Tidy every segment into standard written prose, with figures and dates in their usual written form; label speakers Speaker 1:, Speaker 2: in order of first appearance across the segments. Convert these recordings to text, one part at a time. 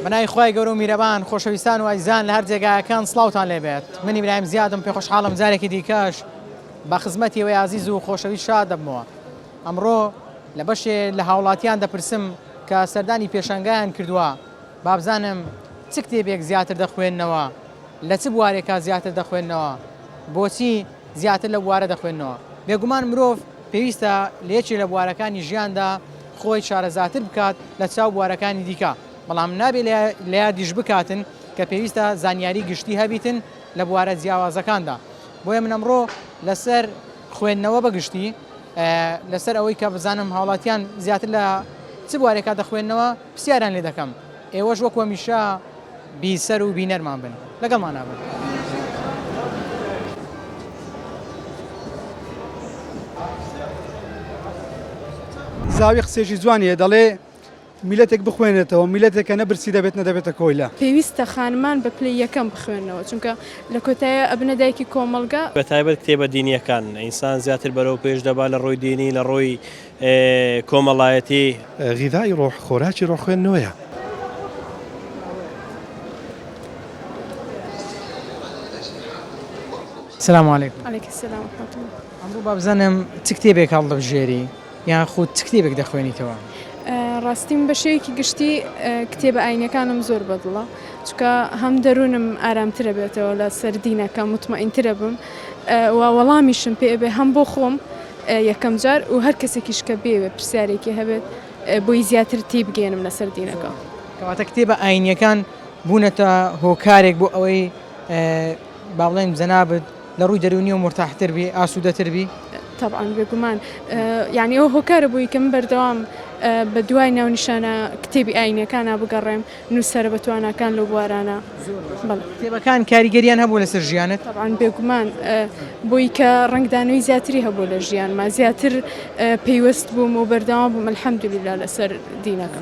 Speaker 1: بەناوی خوای گەورە و میرەبان خۆشەویستان و ئایزان لە هەر جێگایەکان سڵاوتان لێبێت. من ئیبراهیم زیادم پێ خۆشحاڵم جارێکی دیکەش بە خزمەتی ئەوەی عزیز و خۆشەویست شاد دەبمەوە. ئەمڕۆ لە بەشێ لە هاوڵاتیان دەپرسم کە سەردانی پێشەنگایان کردووە با بزانم چ کتێبێک زیاتر دەخوێننەوە، لە چ بوارێکا زیاتر دەخوێننەوە، بۆچی زیاتر لە بوارە دەخوێننەوە. بێگومان مرۆڤ پێویستە لە یەکێ لە بوارەکانی ژیاندا خۆی شارەزاتر بکات لە چاو بوارەکانی دیکە، بەڵام نابێت لە یادیش بکاتن کە پێویستە زانیاری گشتی هەبیتن لە بوارە جیاوازەکاندا. بۆیە من ئەمڕۆ لەسەر خوێندنەوە بەگشتی لەسەر ئەوەی کە بزانم هاوڵاتیان زیاتر لە چ بوارێکا دەخوێننەوە پرسیاران لێ دەکەم. ئێوەش وەک هەمیشە بیسەر و بینەرمان بن، لەگەڵمان نابن.
Speaker 2: زاوی قسێکی جوانیە دەڵێ میلەتێک بخوێنێتەوە میلەتێکە نەبرسی دەبێت نەدەبێتە کۆیلە.
Speaker 3: پێویستە خانمان بە پلەی یەکەم بخوێنەوە، چونکە لە کۆتایە ئەبنە دایکی کۆمەڵگا
Speaker 4: بەتایبەت کتێبە دینیەکان ئینسان زیاتر بەرەو پێش دەبا لە ڕۆی دینی لە ڕۆی کۆمەڵایەتی.
Speaker 5: غیدای ڕۆح خۆراکی ڕۆخوێندنەوەیە.
Speaker 1: سلام علیکم.
Speaker 3: عەلەیکم سەلام ورحمەتوڵڵاه.
Speaker 1: ئەمڕۆ با بزانم چ کتێبێک هەڵدەبژێری یان خۆت چ کتێبێک دەخوێنیتەوە؟
Speaker 3: ڕاستیم بە شێوەیەکی گشتی کتێبە ئاینەکانم زۆر بەدڵە، چونکە هەم دەروونم ئارامترە بێتەوە لە سەردینەکە مطمئینترە بم و وەڵامیشم پێ بێ هەم بۆ خۆم یەکەم جار و هەر کەسێکیش کە بێوێ پرسیارێکی هەبێت بۆی زیاتر تی بگەێنم لە سەردینەکە.
Speaker 1: کەواتە کتێبە ئاینیەکان بوونەتە هۆکارێک بۆ ئەوەی با بڵێن جەنابەت لە ڕووی دەرونی و مرتاحتر بی، ئاسوودەتر بی.
Speaker 3: طبعاً بێگومان یعنی ئەو هۆکارە بووی کە من بەردەوام بە دوای ناونیشانە کتێبی ئاینەکانە بگەڕێم نووسەرە بە تواناکان لەو بوارانە.
Speaker 1: کتێبەکان کاریگەریان هەبوو لەسەر ژیانت؟
Speaker 3: طبعاً بێگومان بۆی کە ڕنگدانەوەی زیاتری هەبوو لە ژیانما، زیاتر پێیوەست بووم و بەردەوام بووم الحەمدوللیلا لەسەر دینەکە.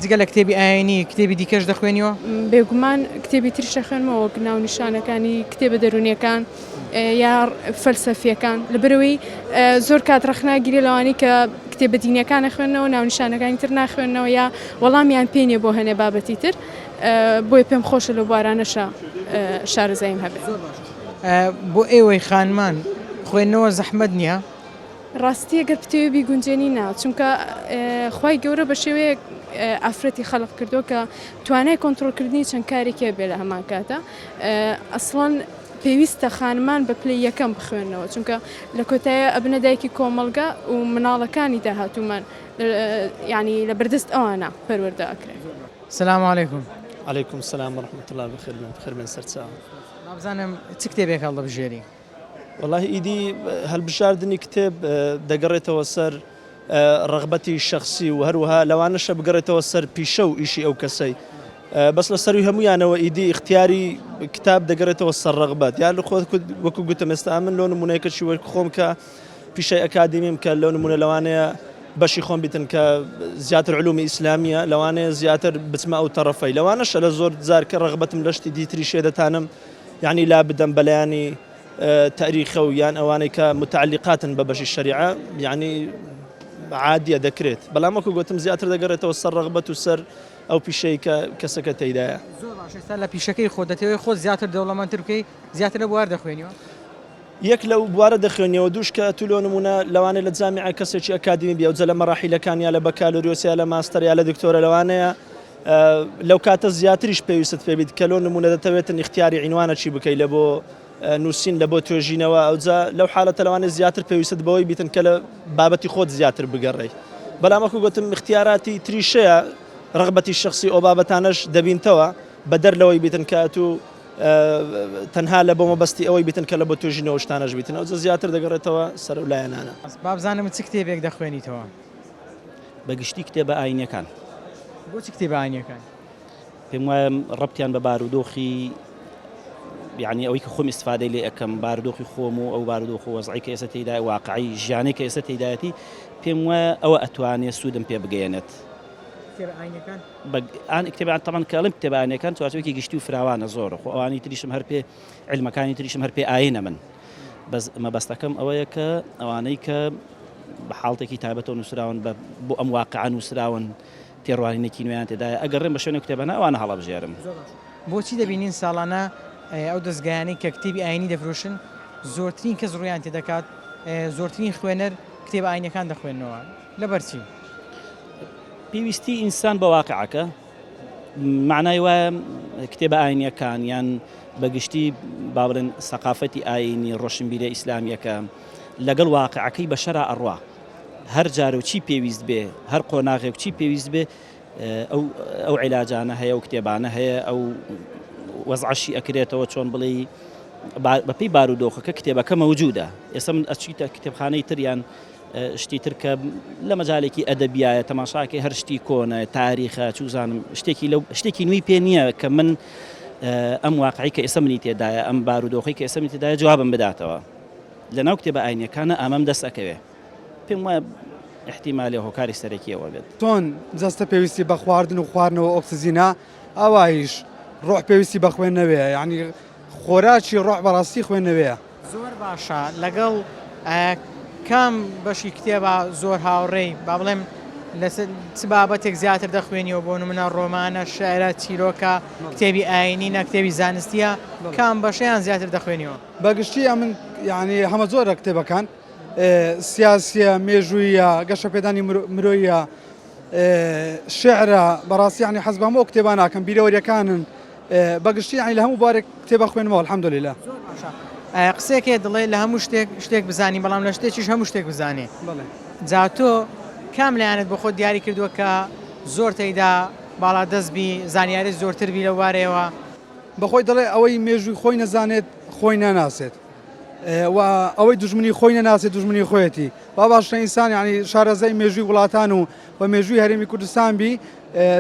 Speaker 1: جگە لە کتێبی ئاینی کتێبی دیکەش دەخوێنیەوە؟
Speaker 3: بێگومان کتێبی تریش دەخوێنمەوە وەک ناونیشانەکانی کتێبە دەرونیەکان یا فەلسەفیەکان، لەبەرەوەی زۆر کات ڕەخناگیری لەوانەی کە کتێبە دینیەکان نەخوێننەوە ناونیشانەکانی تر ناخوێننەوە یا وەڵامیان پێنیە بۆ هەنێ بابەتی تر، بۆی پێم خۆشە لە بوارانەشە شارەزاییم هەبێت.
Speaker 1: بۆ ئێوەی خانمان خوێندنەوە زەحمەت نییە؟
Speaker 3: ڕاستی ئەگەر پتێوە بیگونجێنی نا، چونکە خوای گەورە بە شێوەیەک ئافرەتی خەڵق کردو کە توانای کۆنتڕۆلکردنی چەند کارێکە بێ لە هەمان کاتە. ئەسڵەن پێویستە خانمان بە پلەی یەکەم بخوێنەوە، چونکە لە کۆتایە ئەبنە دایکی کۆمەڵگا و مناڵەکانی داهاتوومان یعنی لە بەردەست ئەوانە پەروەردە ئەکرێت.
Speaker 1: سلام علیکم.
Speaker 4: عەلەیکم سەلام ورحمەتوڵڵاه بخێر بن سەرچاوم.
Speaker 1: بزانم چ کتێبێک هەڵدەبژێری؟
Speaker 4: والله ئیدی هەڵبژاردننی کتێب دەگەڕێتەوە سەر ڕغبەتی شخصی و هەروەها لەوانەشە بگەڕێتەوە سەر پیشە و ئیشی ئەو کەسەی، بەس لە سەروی هەمویانەوە ئیدی اختیاری کتاب دەگەڕێتەوە سەر ڕغبەت. یا لە خۆت وەکو گوتم ئێستا من لەو نمونەیەکەشی وەک خۆم کە پیشەی ئەکادیمیم کە لەو نمونە لەوانەیە بەشی خۆم بیتن کە زیاتر علومی ئیسلامیە، لەوانەیە زیاتر بچمە ئەو تەڕەفەی، لەوانەشە لە زۆر جار کە ڕغبەتم لە شتی دیتری شێ دەتانم یعنی لا بدەم بەلایانی تاریخە و یان ئەوانەی کە متعلقاتن بە بەشی شەریعە یعنی عادیە دەکرێت، بەڵام وەکو گوتم زیاتر دەگەڕێتەوە سەر ڕغبەت و سەر ئەو پیشەی کە کەسەکە تێیدایە.
Speaker 1: زۆر باش. ئێستا لە پیشەکەی خۆ دەتەوێت خۆت زیاتر دەوڵەمەندتر بکەی، زیاتر لە بوار دەخوێنیەوە؟
Speaker 4: یەک لەو بوارە دەخوێنیەوە، دووش کە تو لۆ نمونە لەوانەیە لە جامیعە کەسێکی ئەکادمی بێ و جە لە مەراحیلەکان یا لە بەکالۆریۆس یا لە ماستەر یا لە دکتۆرە لەوانەیە لەو کاتە زیاتریش پێویست پێبیت کە لۆ نمونە دەتەوێتن اختیاری عنوانە چی بکەی لە بۆ نووسین لە بۆ توێژینەوە، ئەوجا لەو حالەتە لەوانێت زیاتر پێویست بەوەی بیتن کە لە بابەتی خۆت زیاتر بگەڕێی. بەڵام وەکو گوتم اختیاراتی تریشەیە ڕغبەتی شخصی ئەو بابەتانەش دەبینتەوە بە دەر لەوەی بیتن کە تو تەنها لە بۆ مەبەستی ئەوەی بیتن کە لە بۆ توێژینەوە شتانەش بیتن، ئەوجا زیاتر دەگەڕێتەوە سەر و لایەنانە.
Speaker 1: با بزانم چ کتێبێک دەخوێنیتەوە؟
Speaker 6: بەگشتی کتێبە ئاینەکان.
Speaker 1: بۆچی کتێبە ئاینیەکان؟
Speaker 6: پێم وایە ڕەبتیان بە بارودۆخی یعنی ئەوەی کە خۆم ئیستفادەی لێ ئەەکەم بارودۆخی خۆم و ئەو بارودۆخ وەزعی کە ئێستا تێدای واقعی ژیانەی کە ئێستا تێدایەتی پێم وایە ئەوە ئەتوانێت سوودم پێ بگەێنێت. کتێبان تەمان کەڵم کتێبانەکان چوارچێکی گشتی و فراوانە زۆر خۆ ئەوانی تریشم هەر پێ علمەکانی تریشم هەر پێ ئاینە من، بەس مەبەستەکەم ئەوەیە کە ئەوانەی کە بە حاڵتێکی تایبەتەوە نووسراون بۆ ئەم واقعە نووسراون تێڕوانینێکی نوێیان تێدایە ئەگەڕێم بە شوێنە کتێبانە ئەوانە هەڵەبژێرم.
Speaker 1: بۆچی دەبینین ساڵانە ئەو دەستگایانەی کە کتێبی ئاینی دەفرۆشن زۆرترین کەس ڕوویان تێدەکات زۆرترین خوێنەر کتێب ئاینەکان دەخوێنەوە لەبەرچی
Speaker 6: پێویستی ئینسان بە واقعەکە معنای وایە کتێبە ئاینیەکان یان بەگشتی با بڵێن سەقافەتی ئاینی ڕۆشنبیرە ئیسلامیەکە لەگەڵ واقعەکەی بەشەرا ئەڕوا هەر جارە و چی پێویست بێ هەر قۆناغێک چی پێویست بێ ئەو عیلاجانە هەیە و کتێبانە هەیە ئەو وەزعشی ئەکرێتەوە چۆن بڵێ بەپی بارودۆخەکە کتێبەکە مەوجودە ئێستا من ئەچیتە کتێبخانەی تریان شتی تر کە لە مەجالێکی ئەدەبیایە تەماشاکەی هەر شتی کۆنە تاریخە چوزانم شتێکی نوێی پێ نییە کە من ئەم واقعی کە ئێستا منی تێدایە ئەم بارودۆخی کە ئێستا منی تێدایە جوابم بداتەوە لەناو کتێبە ئاینیەکانە ئامەم دەست ئەکەوێ پێم وایە احتیمالێ هۆکاری سەرەکیەوە بێت
Speaker 2: چۆن جەستە پێویستی بە خواردن و خواردنەوە ئۆکسزینا ئەوایش ڕۆح پێویستی بە خوێندنەوەیە یعنی خۆراکی ڕۆح بەڕاستی خوێندنەوەیە
Speaker 1: زۆر باشە لەگەڵ کام بەشی کتێبە زۆر هاوڕێی با بڵێم لە چ بابەتێک زیاتر دەخوێنیەوە بۆ نمونە ڕۆمانە شاعرە چیرۆکە کتێبی ئاینی نەکتێبی زانستیە کام بەشەیان زیاتر دەخوێنیەوە
Speaker 2: بەگشتی من یعنی هەمە زۆرە کتێبەکان سیاسیە مێژوویە گەشە پێدانی مرۆیە شعرە بەڕاستی ینی حەز بە هەموو کتێبان ناکەم بیرەوەریەکانن بەگشتی ینی لە هەموو بارێک کتێبە خوێنمەوە الحەمدولillah
Speaker 1: قسێکێ دڵێ لە هەموو شتێک بزانی بەڵام لە شتێکیش هەموو شتێک بزانێ جا تۆ کام لایەنت بۆ خۆت دیاری کردووە کە زۆر تێیدا باڵا دەستبی زانیاری زۆرتر بی لە وارەوە
Speaker 2: بەخۆی دەڵێ ئەوەی مێژووی خۆی نەزانێت خۆی ناناسێت و ئەوەی دوژمنی خۆی نەناسێت دوژمنی خۆیەتی با باشە ئینسان ینی شارەزای مێژووی وڵاتان و مێژووی هەرێمی کوردستان بی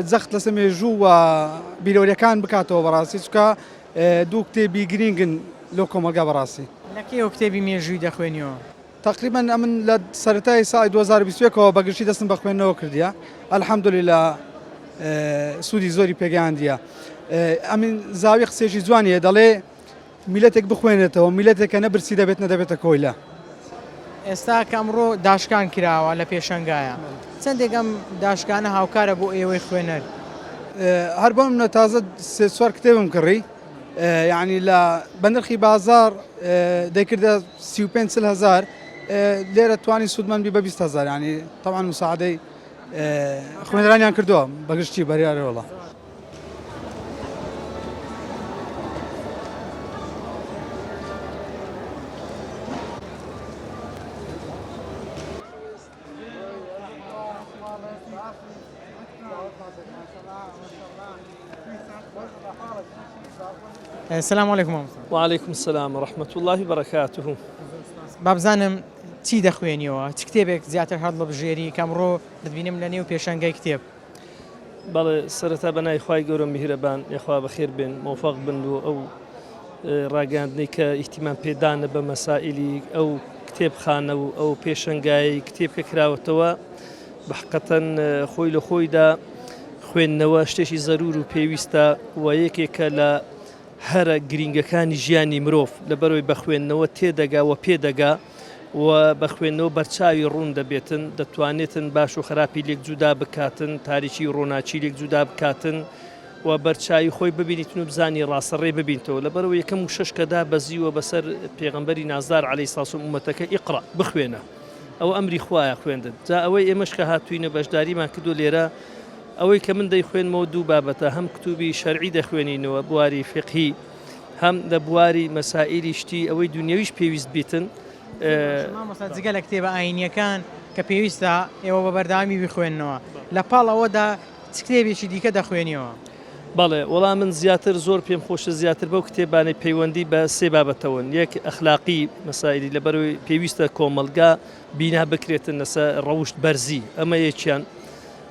Speaker 2: جەخت لەسەر مێژوو و بیرەوەریەکان بکاتەوە بەڕاستی چکە دوو کتێبی گرنگن لۆ کۆمەلگا بەڕاستی
Speaker 1: لەکەی کتێبی مێژووی دەخوێنیەوە
Speaker 2: تقریبا ئەمن لە سەرەتای ساڵی 2021ەوە بەگشتی دەستم بە خوێندنەوە کردیە الحەمدولillah سوودی زۆری پێگەیاندیە ئەمین زاوی قسێکی جوانیە دەڵێ میلەتێک بخوێنێتەوە میلەتێکە نەبرسی دەبێت نەدەبێتە کۆیلە
Speaker 1: ئێستا کە ئەمڕۆ داشکان کراوە لە پێشەنگایە چەندێک ئەم داشکانە هاوکارە بۆ ئێوەی خوێنەر
Speaker 2: هەر بۆم منە تازە سێ چوار کتێبم کڕی یعنی لە بەنرخی بازار دەیکردە 35,000 لێرە توانی سوودمان بی بە 20,000 ینی طبعا مساعدەی خوێنەرانیان کردووە بەگشتی بەریارەوەڵە
Speaker 1: السلام علیکم
Speaker 7: وعليكم السلام ورحمة الله وبركاته.
Speaker 1: بابزانم چی دەخوێنیەوە چ کتێبێک زیاتر هەڵ لە بژێری کەمڕۆ دەبینم لە نێو پێشەنگای کتێب
Speaker 7: بەڵێ سەرەتا بەنای خوای گەورە میهرەبان یخوا بەخێر بێن موفق بن و ئەو ڕاگەاندنەی کە ئیحتیمام پێدانە بە مەسائلی ئەو کتێبخانە و ئەو پێشەنگایی کتێب کە کراوەتەوە بەحقەتەن خۆی لە خۆیدا خوێندنەوە شتێکی زەرور و پێویستە و یەکێکە لە هەرە گرینگەکانی ژیانی مرۆڤ لەبەرەوەی بە خوێندنەوە تێدەگا و پێدەگا و بە خوێندنەوە بەرچاوی ڕوون دەبێتن دەتوانێتن باش و خراپی لێک جودا بکاتن تاریکی ڕۆناچی لێک جودا بکاتن و بەرچاوی خۆی ببینیتن و بزانی ڕاستەڕێ ببینتەوە لەبەرەوە یەکەم و شەشکەدا بەزیوە بەسەر پێغەمبەری نازدار عەلەیهی سڵات و ئومەتەکە ئیقڕا بخوێنە ئەو ئەمری خوایە خوێندن جا ئەوەی ئێمەش کە هاتووینە بەشداریمان کردو لێرە ئەوەی کە من دەیخوێنمەوە دوو بابەتە هەم کتوبی شەرعی دەخوێنینەوە بواری فقهی هەم لە بواری مەسائلی شتی ئەوەی دنیاویش پێویست بیتن
Speaker 1: جگە لە کتێبە ئاینیەکان کە پێویستە ئێوە بە بەرداوامی بخوێننەوە لە پاڵ ئەوەدا چ کتێبێکی دیکە دەخوێنیەوە
Speaker 7: بەڵێ وەڵام من زیاتر زۆر پێم خۆشە زیاتر بەو کتێبانەی پەیوەندی بە سێ بابەتەوەن یەک ئەخلاقی مەسائلی لەبەرەوەی پێویستە کۆمەلگا بینا بکرێتن لەسەر ڕەوشت بەرزی ئەمە یەکیان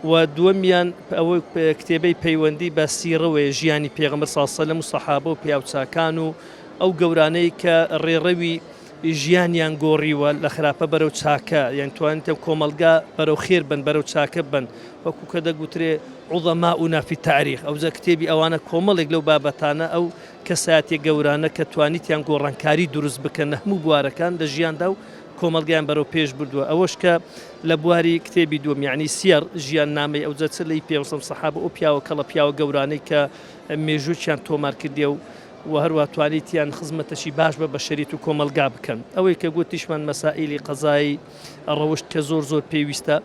Speaker 7: و دووەمیان ئەوەی کتێبەی پەیوەندی بە سیرەوەی ژیانی پێغەمبەر صلی الله علیه و سلم و سەحابە و پیاوچاکان و ئەو گەورانەی کە ڕێڕەوی ژیانیان گۆڕیوە لە خراپە بەرەو چاکە یان توانێتە کۆمەلگا بەرەو خێر بن بەرەو چاکە بن وەکو کە دەگوترێ عوظەماؤنا فی التاریخ ئەوجا کتێبی ئەوانە کۆمەڵێک لەو بابەتانە ئەو کەسایەتیە گەورانە کە توانیتیان گۆڕانکاری دروست بکەن هەموو بوارەکان لە ژیاندا و کۆمەلگیان بەرەو پێش بردووە ئەوەش کە لە بواری کتێبی دووەم یعنی سیار ژیان نامەی ئەو جەچ لی پێوەسم سەحابە ئەو پیاوە کەڵە پیاوە گەورانەی کە مێژوویان تۆمار کردێ و هەروە توانیتیان خزمەتەشی باش بە بەشەریت و کۆمەلگا بکەن ئەوەی کە گوتیشمان مەسائیلی قەزایی ڕەوشت کە زۆر پێویستە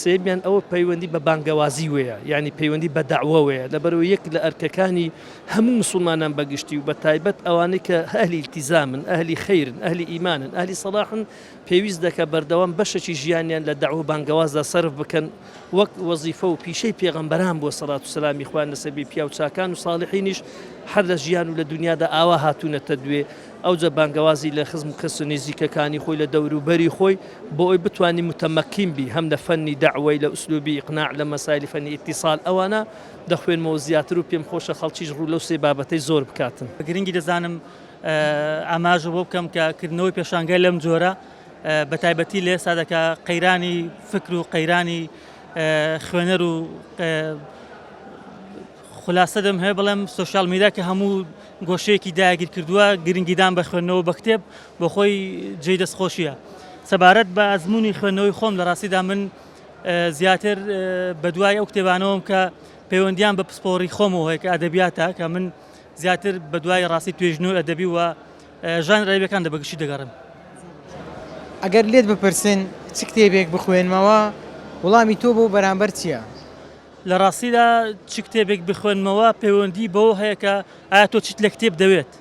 Speaker 7: سێمیان ئەوە پەیوەندی بە بانگەوازی وەیە ینی پەیوەندی بە داعوەوەیە لەبەرەوە یەک لە ئەرکەکانی هەموو مسلمانان بەگشتی و بە تایبەت ئەوانەی کە ئەهلی التیزامن ئەهلی خەیرن ئەهلی ئیمانن ئەهلی سەلاحن پێویست دەکە بەردەوام بەشێکی ژیانیان لە داعوە بانگەوازدا سەرف بکەن وەک وەزیفە و پیشەی پێغەمبەران بۆ سەڵات و سەلامی خوان لەسەر پیا و چاکان و ساڵحینیش هەر لە ژیان و لە دنیادا ئاوا هاتوونەتە دوێ ئەوجە بانگەوازی لە خزم و کەس و نێزیکەکانی خۆی لە دەوروبەری خۆی بۆ ئەوی بتوانانی متەمەکین بی هەم لە فەنی داعوەی لە ئوسلوبی ئیقناع لە مەسایلی فەنی ئیتیصال ئەوانە دەخوێنمەوە زیاتر و پێم خۆشە خەڵکیش ڕوو لەو سێ بابەتەی زۆر بکاتن
Speaker 8: گرنگی دەزانم ئاماژە بۆ بکەم کە کردنەوەی پێشانگای لەم جۆرە بە تایبەتی لە ئێستا دەکا قەیرانی فکر و قەیرانی خوێنەر و خولاسە دەم هەیە بەڵێم سۆشیال میدیا کە هەموو گۆشەیەکی داگیر کردووە گرنگیدان بە خوێندنەوە بە کتێب بۆ خۆی جێی دەستخۆشیە سەبارەت بە ئەزمموی خوێندنەوەی خۆم لە ڕاستیدا من زیاتر بە دوای ئەو کتێبانەوەم کە پەیوەندیان بە پسپۆڕی خۆمەوە هەیە کە ئەدەبیاتە کە من زیاتر بە دوای ڕاستی توێژنەوەی ئەدەبی و ژان ڕێبەکان دەبەگشتی دەگەڕم
Speaker 1: ئەگەر لێت بپرسن چ کتێبێک بخوێنمەوە وڵامی تۆ بۆ بەرامبەر چییە؟
Speaker 8: لە ڕاستیدا چ کتێبێک بخوێنمەوە پەیوەندی بەوە هەیە کە ئایا تۆ چیت لە کتێب دەوێت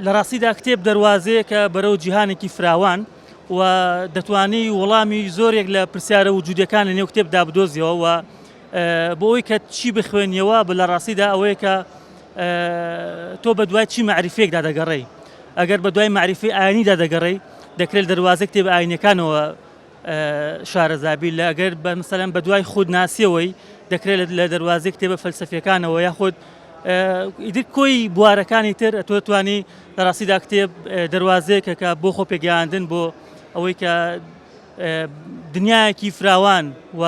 Speaker 8: لە ڕاستیدا کتێب دەواازەیە کە بەرەو جیهانێکی فراوان و دەتوانی وەڵامی زۆرێک لە پرسیارە وجودەکان لە نێو کتێبدا بدۆزیەوە و بۆ ئەوی کە چی بخوێنیەوە بە لە ڕاستیدا ئەوەیە کە تۆ بە دوای چی معریفێکدا دەگەڕێی ئەگەر بە دوای معریفی ئاینیدا دەگەڕێی دەکرێت دەواازە کتێب ئاینەکانەوە شارەزابی لە ئەگەر بە مثلەن بە دوای خودناسیەوەی دەکرێت لە دەواازە کتێبە فەلسەفیەکانەوە یاخود ئیدر کۆی بوارەکانی تر ئەتۆ توانی لە ڕاستیدا کتێب دەواازەیەکە کە بۆ خۆ پێگەیاندن بۆ ئەوەی کە دنیایەکی فراوان و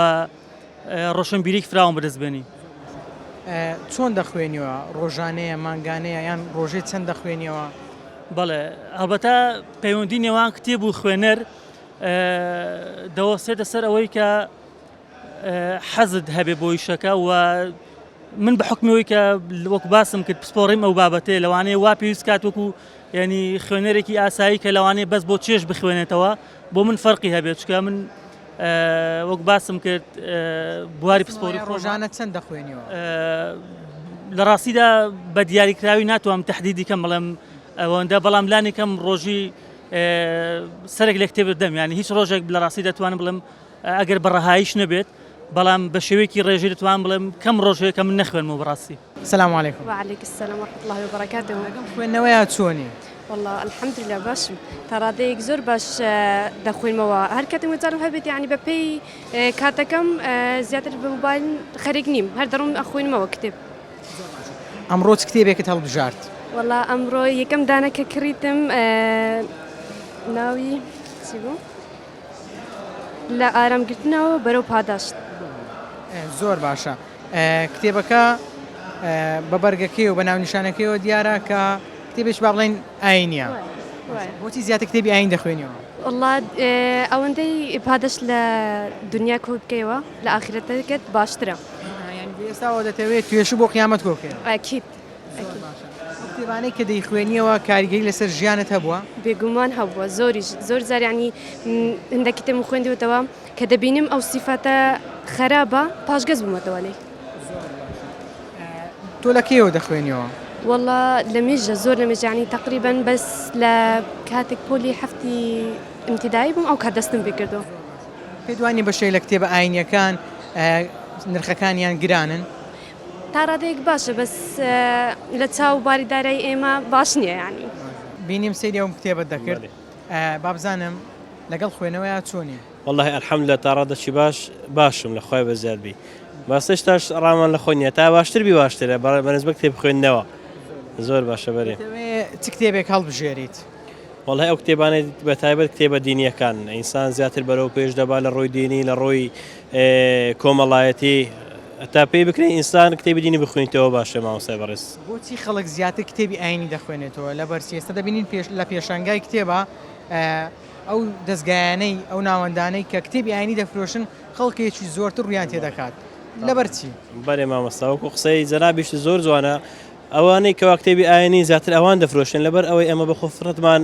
Speaker 8: ڕۆشنبیریک فراوان بەدەستبێنی
Speaker 1: چۆن دەخوێنیەوە ڕۆژانەیە مانگانەیە یان ڕۆژێ چەند دەخوێنیەوە؟
Speaker 8: بەڵێ ئەلبەتە پەیوەندی نێوان کتێب و خوێنەر دەوەسێتە سەر ئەوەی کە حەزت هەبێ بۆ ئیشەکە و من بە حکمەوەی کە وەک باسم کرد پسپۆڕیم ئەو بابەتێ لەوانەیە وا پێویست کات وەکو ینی خوێنەرێکی ئاسایی کە لەوانەیە بەس بۆ چێش بخوێنێتەوە بۆ من فەرقی هەبێت چکە من وەک باسم کرد بواری پسپۆری
Speaker 1: ڕۆژانە چەند دەخوێنیەوە؟
Speaker 8: لە ڕاستیدا بە دیاریکراوی ناتوانم تەحدیدی کەم بڵێم ئەوەندە بەڵام لانی کەم ڕۆژی سەرێک لە کتێب دەم ینی هیچ ڕۆژێک لە ڕاستی دەتوانم بڵێم ئەگەر بەڕەهایش نەبێت بەڵام بە شێوەیەکی ڕێژی دەتوان بڵێم کەم ڕۆژەیە کە من نەخوێنمەوە بەڕاستی.
Speaker 1: سلام علیکم.
Speaker 3: وعلیکم السلام ورحمة الله وبركاته.
Speaker 1: خوێندنەوەیە چۆنی؟
Speaker 3: والله الحمد لله باشم تا ڕادەیەک زۆر باش دەخوێنمەوە هەر کاتێک وەزارم هەبێت یعنی بە پێی کاتەکەم زیاتر بە موبایل خەریک نیم هەر دەڕۆم ئەخوێنمەوە کتێب.
Speaker 1: ئەمڕۆ چ کتێبێکت هەڵبژارد؟
Speaker 3: والله ئەمڕۆ یەکەم دانەکە کڕیتم ناوی چی بوو؟ لە ئارامگرتنەوە بەرەو پاداشت.
Speaker 1: زۆر باشە کتێبەکە بە بەرگەکەی و بە ناونیشانەکەیەوە دیارە کە کتێبش با بڵێن ئاینیە بۆچی زیاتر کتێبی ئاین دەخوێنیەوە؟
Speaker 3: والله ئەوەندەی پادەش لە دنیا کۆ بکەیەوە لە ئاخرەتەکەت باشترە
Speaker 1: ئێستاەوە دەتەوێت توێشی بۆ قیامەت کۆکەیە
Speaker 3: ئاکیت
Speaker 1: کتێبانەی کە دەیخوێنیەوە کاریگەری لەسەر ژیانت هەبووە؟
Speaker 3: بێگومان هەبووە زۆر زارانی هەندە کتێب خوێندیوەتەوە کە دەبینیم ئەو سیفاتە خراپە پاشگەز بوومەتەوە لێ.
Speaker 1: تۆ لە کێوە دەخوێنیەوە؟
Speaker 3: والله لە مێژە زۆر لە مێژانی تقریبا بەس لە کاتێک پۆلی هەفتی ئیمتیدایی بووم ئەو کات دەستم پێ کردەوە.
Speaker 1: پێدوانی بەشەی لە کتێبە ئاینیەکان نرخەکانیان گرانن؟
Speaker 3: تا ڕادەیەک باشە بەس لە چاو باریدارای ئێمە باش نییە ینی.
Speaker 1: بینیم سەیری ئەوم کتێبت دەکرد بابزانم لەگەڵ خوێنەوەیە چۆنی؟
Speaker 9: والله الحەمدولillah تا ڕادەشی باشم لە خۆی بەزیادبی باستشتاش ڕامان لە خۆنیە تا باشتر بی باشترە بەنسبە کتێب خوێندنەوە زۆر باشە بەرێ.
Speaker 1: چ کتێبێک هەڵبژێریت؟
Speaker 9: والله ئەو کتێبانێت بە تایبەت کتێبە دینیەکان ئینسان زیاتر بەرەو پێش دەبا لە ڕۆی دینی لە ڕۆی کۆمەڵایەتی تا پێی بکرێن ئینسان کتێبی دینی بخوێنیتەوە باشە مامۆستای بەڕێز.
Speaker 1: بۆچی خەڵک زیاتر کتێبی ئاینی دەخوێنێتەوە لە بەرسی ئێستا دەبینین لە پێشەنگای کتێبە ئەو دەستگایانەی ئەو ناوەندانەی کە کتێبی ئاینی دەفرۆشن خەڵکێکی زۆرتر ڕویان تێدەکات لەبەرچی
Speaker 9: بەێ مامۆستاوەکو قسەی جەنابیشت زۆر جوانە ئەوانەی کەوا کتێبی ئاینی زیاتر ئەوان دەفرۆشن لەبەر ئەوەی ئەمە بە خۆفرەتمان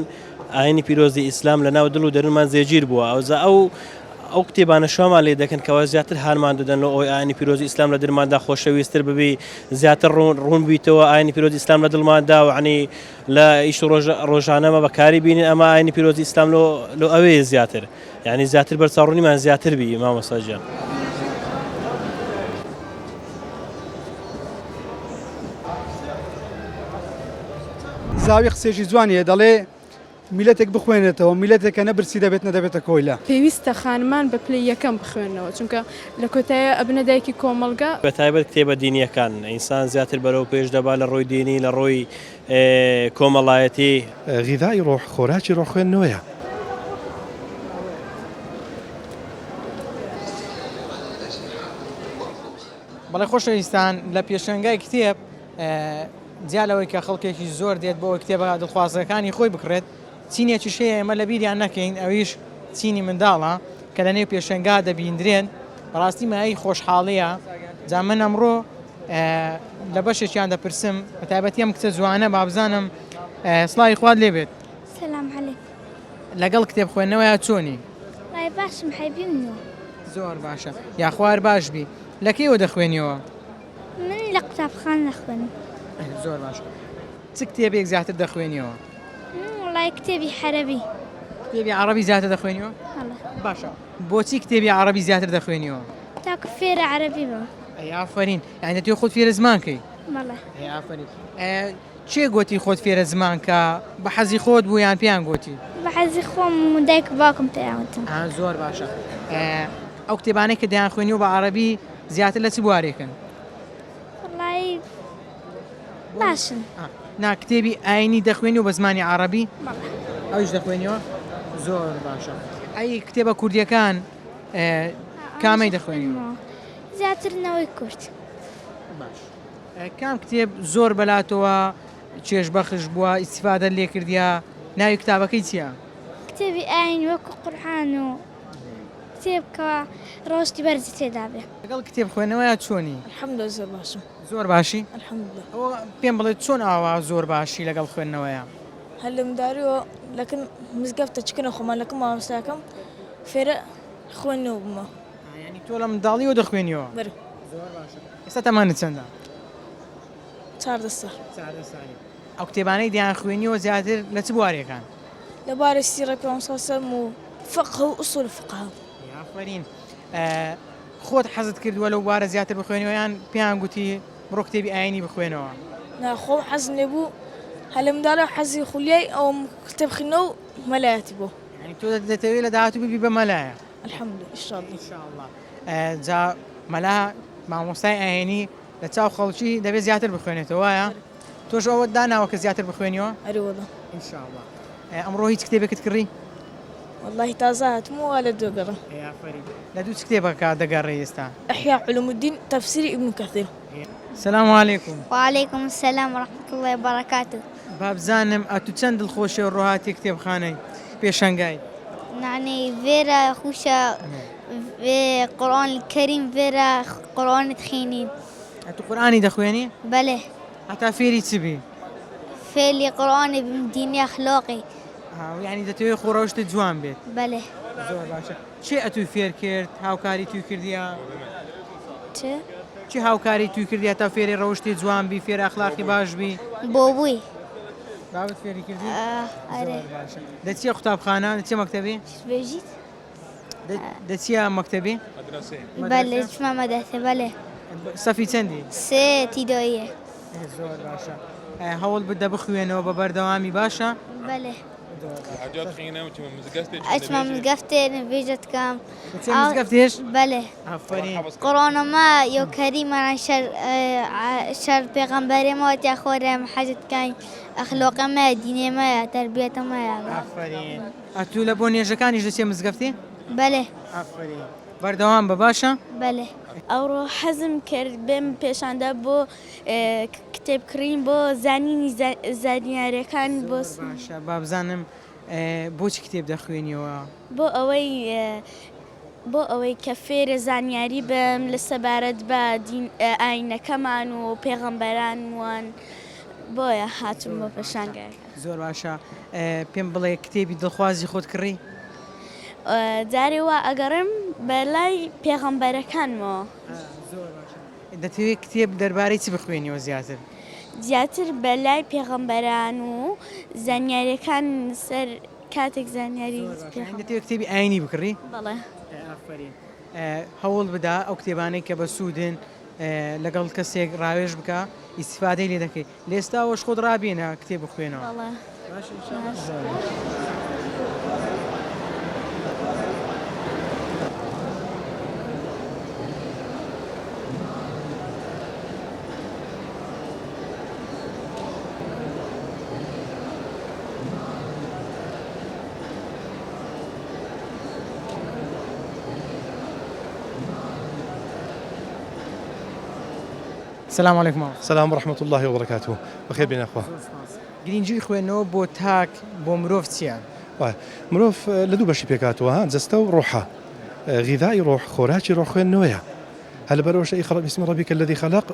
Speaker 9: ئاینی پیرۆزی ئیسلام لە ناو دڵ و دەرومان زێگیر بووە ئەو کتێبانە شۆمان لێ دەکەن کەەوە زیاتر هانمان دەدەن و ئەوی ئاینی پیرۆزی ئیسلام لە دڵماندا خۆشەویستتر ببی زیاتر ڕوون بیتەوە ئاینی پیرۆزی ئیسلام لە دڵماندا و عنی لە ئیش ڕۆژانەمە بەکاری بینین ئەمە ئاینی پیرۆزی ئیسلام لە ئەوەیە زیاتر یعنی زیاتر بەرچاوڕوونیمان زیاتر بی مامۆستا گیان.
Speaker 2: زاوی قسێکی جوانیە دەڵێ میلەتێک بخوێنێتەوە میلەتێکە نەبرسی دەبێت نەدەبێتە کۆیلە
Speaker 3: پێویستە خانمان بە پلەی یەکەم بخوێنەوە چونکە لە کۆتایە ئەبنە دایکی کۆمەڵگا
Speaker 9: بە تایبەت کتێبە دینیەکان ئینسان زیاتر بەرەو پێش دەبا لە ڕۆی دینی لە ڕۆی کۆمەڵایەتی
Speaker 5: غذای ڕۆح خۆراکی ڕۆخوێندنەوەیە.
Speaker 1: بەڵێ خۆشەویستان لە پێشەنگای کتێب جیالەوەی کە خەڵکێکی زۆر دێت بۆ کتێبە دڵخوازەکانی خۆی بکڕێت چینێکی شەیە ئێمە لە بیریان نەکەین ئەویش چینی منداڵە کە لە نێو پێشەنگا دەبیندرێن بەڕاستی مای خۆشحاڵەیە جا من ئەمڕۆ لە بەشێکیان دەپرسم بە تایبەتی ئەم کتە جوانە بابزانم سڵاوی خوارد لێبێت
Speaker 10: سلام علیکم
Speaker 1: لەگەڵ کتێب خوێندنەوەیە چۆنی
Speaker 10: ڕای باشم حەیبیمنەوە
Speaker 1: زۆر باشە یا خوار باش بی لە کەیەوە دەخوێنیەوە
Speaker 10: من لە قوتابخان دەخوێنم
Speaker 1: زۆر باشە چ کتێبێک زیاتر دەخوێنیەوە
Speaker 10: من وڵای کتێبی حەرەبی
Speaker 1: کتێبی عەرەبی زیاتر دەخوێنیەوە باشە بۆچی کتێبی عەرەبی زیاتر دەخوێنیەوە
Speaker 10: تاکە فێرە عەرەبی بم
Speaker 1: ئەی ئافرین یعنی دەتوێت خۆت فێرە زمانکەی
Speaker 10: بەڵێ
Speaker 1: ئەی ئافرین چێ گوتی خۆت فێرە زمان کە بە حەزی خۆت بوو یان پێیان گوتی
Speaker 10: بە حەزی خۆم و دایک باوکم پێیانوتم
Speaker 1: زۆر باشە ئەو کتێبانەی کە دەیان خوێنی و بە عەرەبی زیاتر لە چ بوارێکن
Speaker 10: وڵای باشن
Speaker 1: نا کتێبی ئاینی دەخوێنی و بە زمانی عەرەبی ئەویش دەخوێنیەوە زۆر باشە ئەی کتێبە کوردیەکان کامەی دەخوێنیەوە
Speaker 10: زیاترنەوەی کورد
Speaker 1: باش کام کتێب زۆر بەلاتەوە چێژ بەخش بووە ئیسیفادە لێ کردیا ناوی کتابەکەی چییە؟
Speaker 10: کتێبی ئاین وەکو قورئان و کتێبکەوە ڕۆشتی بەرزی تێدا بێ
Speaker 1: لەگەڵ کتێب خوێنەوەیە چۆنی؟
Speaker 7: الحەمدە زۆر باشم
Speaker 1: زۆر باشی؟
Speaker 7: الحەمدە
Speaker 1: ئەوە پێم بڵێت چۆن ئاوا زۆر باشی لەگەڵ خوێندنەوەیە؟
Speaker 7: هەلمداریەوە لەکن مزگەفتە چکنە خۆمان لەکەم مامۆستاکەم فێرە خوێندنەوە بمە
Speaker 1: ینی تۆ لە منداڵیەوە دەخوێنیەوە
Speaker 7: بەرە
Speaker 1: زۆر باشە ئێستا تەمانت چەندە؟
Speaker 7: 14 ساڵ
Speaker 1: ئەو کتێبانەی دیان خوێنیەوە زیاتر لە چ بوارێکان؟
Speaker 7: لەبارەی سیرە پێسەم و فقه و ئوسوول فقه
Speaker 1: یافرین خۆت حەزت کردووە لەو بارە زیاتر بخوێنەوەیان پێیان گوتی بڕۆ کتێبی ئاینی بخوێنەوە
Speaker 7: ناخۆ حەزم لێبوو هەلمدارە حەزی خولیای ئەو کتێبخینە و مەلایەتی بۆ
Speaker 1: ینی تۆ دەتەوێت لە داهاتوو ببی بە مەلایە
Speaker 7: الحەمدە ئینشاءالله
Speaker 1: جا مەلا مامۆستای ئاینی لە چاو خەڵکی دەبێت زیاتر بخوێنێتەوە وایە تۆش ئەوە داناوە کە زیاتر بخوێنیەوە
Speaker 7: ئەرێوەڵە
Speaker 1: ئینشاءالله ئەمڕۆ هیچ کتێبێکت کڕی؟
Speaker 7: والله تازە هاتمەوە لە دوێگەڕە
Speaker 1: لە دوو کتێبەکە دەگەڕێ ئێستا
Speaker 7: إحياء علوم الدين تفسير ابن كثير
Speaker 1: السلام عليكم
Speaker 10: وعليكم السلام ورحمة الله وبركاته
Speaker 1: بابزانم ئەتو چەند دڵخۆشی و ڕۆهاتی کتێبخانەی پێشەنگای
Speaker 10: يعني فيرا خوشة قرآن الكريم فيرا قرآن تخينين
Speaker 1: ئەتو قورئانی دەخوێنی؟
Speaker 10: بله
Speaker 1: هەتا فێری چ بی؟
Speaker 10: فعلي قرآن ديني أخلاقي
Speaker 1: یعنی دەتەوێت خۆڕەوشتت جوان بێت
Speaker 10: بله
Speaker 1: زۆر باشە چێ ئەتوی فێر کرد هاوکاری توی کردیا؟
Speaker 10: چه؟
Speaker 1: چی هاوکاری توی کردیا تا فێری ڕەوشتی جوان بی فێر ئەخلاقی باش بی؟
Speaker 10: بوبوي
Speaker 1: بابت فێری کردی؟
Speaker 10: أري
Speaker 1: دەچیە قوتابخانە دەچیە مەکتەبی؟
Speaker 10: بيجيت
Speaker 1: دەچیە مەکتەبی؟
Speaker 10: بله اسمها مدرسة بله
Speaker 1: سەفی چەندی؟
Speaker 10: سه ابتدائية
Speaker 1: زۆر باشە هەوڵ بدە بخوێنەوە بە بەردەوامی باشە؟
Speaker 10: بله اسمها مزقفتة نفيجت كام
Speaker 1: مزگەفتێش؟
Speaker 10: بله
Speaker 1: ئافرین
Speaker 10: قرآن ما يو كريم عن شر پیغمبر ما تأخذ حاجة كان أخلاق ما دين ما تربية ما
Speaker 1: ئافرین ئەتوو لە بۆ نێژەکانیش دەچێ مزگەفتی؟
Speaker 10: بله
Speaker 1: ئافرین بەردەوام بە باشە
Speaker 10: بەێ
Speaker 11: ئەوڕۆ حەزم کرد بێم پێشاندا بۆ کتێبکڕین بۆ زانینی زانیاریەکان
Speaker 1: باشە با بزانم بۆچی کتێب دەخوێنیەوە
Speaker 11: بۆ ئەوەی کە فێرە زانیاری بم لە سەبارەت بە ئاینەکەمان و پێغەمبەرانوان بۆیە هاتم بۆ پێشانگایەکە.
Speaker 1: زۆر باشە پێم بڵێ کتێبی دڵخوازی خۆت کڕی؟
Speaker 11: جارێ وا ئەگەڕم بەلای پێغەمبەرەکانمەوە.
Speaker 1: دەتەوێت کتێب دەربارەی چی بخوێنیەوە زیاتر؟
Speaker 11: زیاتر بەلای پێغەمبەران و زانیاریەکان سەر کاتێک زانیاری
Speaker 1: دەتەوێت کتێبی ئاینی بکڕی؟
Speaker 11: بەڵێ.
Speaker 1: هەوڵ بدا ئەو کتێبانەی کە بە سوودن لەگەڵ کەسێک ڕاوێژ بکە ئیسفادەی لێ دەکەی لێستاوەش خۆت ڕابێنە کتێب بخوێنەوە. السلام عليكم.
Speaker 5: السلام ورحمة الله وبركاته. بخير بين أخوة.
Speaker 1: گرنگی خوێنەوە بۆ تاک بۆ مرۆڤ چییە؟
Speaker 5: مرۆڤ لە دوو بەشی پێکاتەوە جەستە و ڕۆحە غذای ڕۆح خۆراکی ڕۆح خوێندنەوەیە هل بروش اقرأ باسم ربك الذي خلق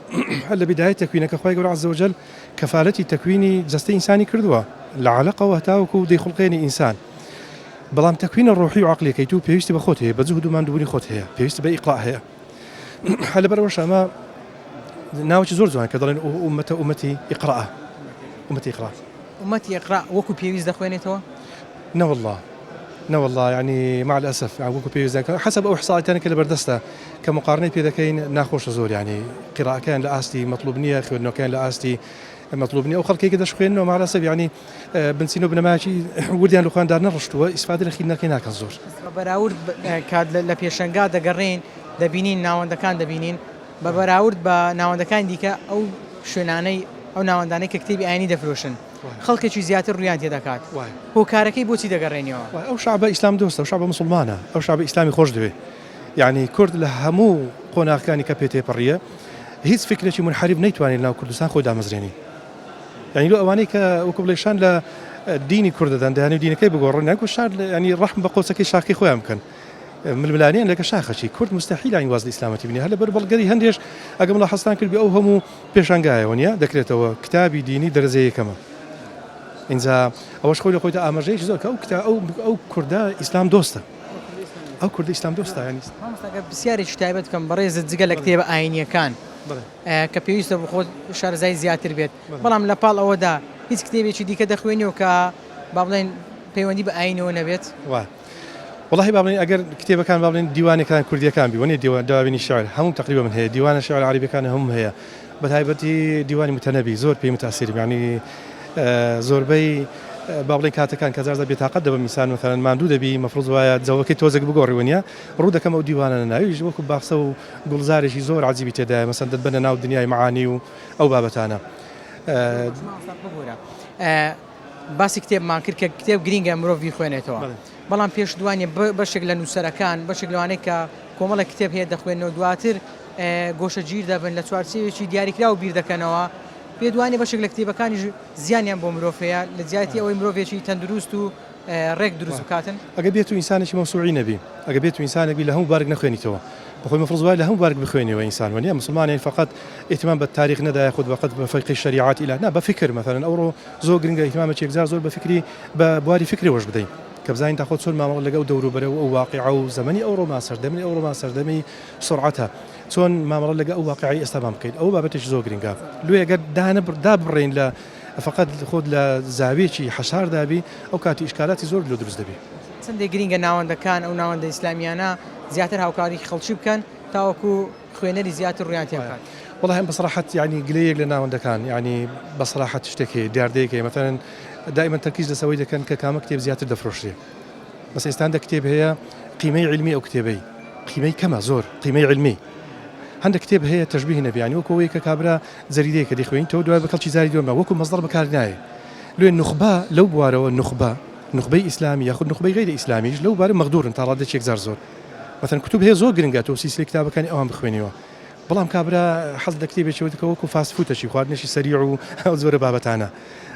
Speaker 5: هل بداية تكوينك خوي يقول عز وجل كفالتي تكويني جست إنساني كردوا لعلقة وهتاوكو دي خلقيني إنسان بلام تكوين الروحي وعقلي كيتو بيوست بخوتها بزهد ما ندوني خوتها بيوست بإقراءها هل بروش ما ناوش زور زوان كذلك أمتي إقراء
Speaker 1: أمتي إقراء وكو بيوست دخوينتوا
Speaker 5: لا والله يعني مع الأسف يعني وكو بيوز حسب إحصائيات تاني كلا بردسته كمقارنة بيذا كاين ناخوش زور يعني قراءة كان لآستي مطلوب نية خوينو كان لآستي مطلوب نية أو خلق كذا شخوينو مع الأسف يعني بنسينو بنماشي ولديان لوخان دارنا رشتوا إستفادة لخينا كينا كنزور
Speaker 1: ببراورد كاد لبيشنجا دقرين دبينين ناوندكان دبينين ببراورد بناوندكان ديكا أو شناني أو ناونداني ككتيب عيني دفروشن خەڵکێکی زیاتر ڕویان تێدەکات هۆکارەکەی بۆچی دەگەڕێنەوە
Speaker 5: ئەو شعبە ئیسلام دۆستە و شعبە مسلمانە ئەو شعبە ئیسلامی خۆش دەوێت یعنی کورد لە هەموو قۆناغەکانی کە پێ تێپەڕیە هیچ فکرێکی منحرف نەیتوانێت ناو کوردستان خۆی دامەزرێنی یعنی لۆ ئەوانەی کە وەکو بڵێشان لە دینی کورددان دەیانێت دینەکەی بگۆڕن یانکوشان ینی ڕەحم بە قۆچەکەی شاقی خۆیان بکەن ململانیان لەگە شاخەچی کورد مستحیل این واز ئیسلامەتی بینی هەر لەبەر بەڵگەری هەندێش ئەگەم لە حەستان کردبی ئەو هەموو پێشانگایەوە نیە دەکرێتەوە کتابی دینی دەرەجە یەکەمە اینجا ئەوەش خۆی لە خۆیدا ئاماژەیەکی زۆر کە ئەو کوردە ئیسلام دۆستە ئەو کوردی ئیسلام دۆستە ینی
Speaker 1: پرسیارێکی تایبەت بکەم بەڕێزت جگە لە کتێبە ئاینیەکان کە پێویستە بخۆت شارەزای زیاتر بێت بەڵام لە پاڵ ئەوەدا هیچ کتێبێکی دیکە دەخوێنیەوە کە با بڵێن پەیوەندی بە ئاینەوە نەبێت
Speaker 5: والله بابلين أجر كتابة كان بابلين ديواني كان كردية كان بيوني ديواني الشعر هم تقريبا من هي ديوان الشعر العربي كان هم هي بتهاي بدي ديواني متنبي زور بي متأثر يعني زور بي بابلين كان كذا بيتقدم مثلا ما عنده دبي مفروض ويا زوجي توزق بقوري ونيا رودا كم ديوانا نايج وكو باخسو قلزاري شي زور عجيب تدا مثلا تبنى ناو الدنيا معاني أو بابتانا
Speaker 1: باسی کتێب مان کرد کە کتێب گرینگە مرۆڤ خوێنێتەوە بەڵام پێش دوانێ بەشێک لە نووسەرەکان بەشێک لەوانەیە کە کۆمەڵە کتێب هەیە دەخوێنەوە دواتر گۆشە گیر دەبن لە چوارچێوێکی دیاریکرا و بیر دەکەنەوە پێ دوانێ بەشێک لە کتێبەکانی زیانیان بۆ مرۆڤەیە لە جیاتی ئەوەی مرۆڤێکی تەندروست و ڕێک دروست بکاتن
Speaker 5: ئەگە بێت و ئینسانێکی مەوسوعی نەبی ئەگە بێت و ئینسانێکی لە هەموو بارێک نەخوێنیتەوە بخۆی مفروض وای لە هەموو بارێک بخوێنیەوە ئینسان وانە مسلمانێک فقط اهتمام بالتاريخ ندا ياخذ وقت بفقه الشريعات الى نا بفكر مثلا اورو زو جرينجا اهتمام تشيك زور بفكري بواري فكري واش بدي كبزاين تاخذ سول ما لقوا دورو برا او واقع او زمني اورو ما سردمي اورو ما سردمي سرعتها سون ما مر لقى واقعي استمام كيد او بابتش زو جرينجا لو يقد دهن دابرين لا فقط خذ لزاويتي حشار دابي او كانت اشكالات زور لو درس دبي
Speaker 1: سندي جرينجا ناوند كان او ناوند اسلاميانا زياتر هاوكاري خلشي بكن تاوكو خوينري زياتر ريان تيبكات
Speaker 5: والله بصراحة يعني قليل لنا وند كان يعني بصراحة تشتكي ديارديكي مثلا دائما تركيز لسويده كان ككام كتاب زيادة دفروشي بس عندك كتاب هي قيمة علمية أو كتابي قيمة كما زور قيمة علمية عندك كتاب هي تشبيه نبي يعني وكوي ككابرا زريدي كدي خوين تو دوا بكل شيء زاري دوما وكو مصدر بكارناي لو النخبة لو بوارو النخبة نخبي إسلامي ياخذ نخبي غير إسلامي لو بار مقدور انت رادت شيك زار زور مثلا کتوب هەیە زۆر گرنگە تۆ سیسلی کتابەکانی ئەوان بخوێنیەوە بەڵام کابرا حەز لە کتێبێکی وەکو فاست فوتەشی خواردنێکی سەریع و ئەو زۆرە بابەتانە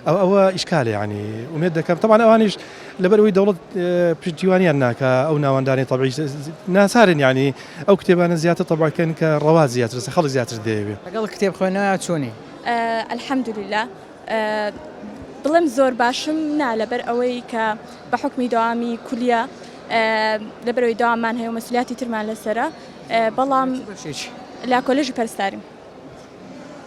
Speaker 5: ئەوە ئیشکالە ینی ومێت دەکەم طبعا ئەوانیش لەبەرەوەی دەوڵەت پشتیوانیان ناکە ئەو ناوەندانی طبعی ناسارن ینی ئەو کتێبانە زیاتر طبعکەن کە ڕەوا زیاتر خەڵک زیاتر دەیەوێت
Speaker 1: لەگەڵ کتێب خوێنەوە چۆنی
Speaker 3: الحەمدولله بڵێم زۆر باشم نا لەبەر ئەوەی کە بە حکمی داوامی کولیە لەبەرەوەی داوامان هەیە و مەسئولیاتی ترمان لەسرە بەڵام لا کۆلێژی پەرستاریم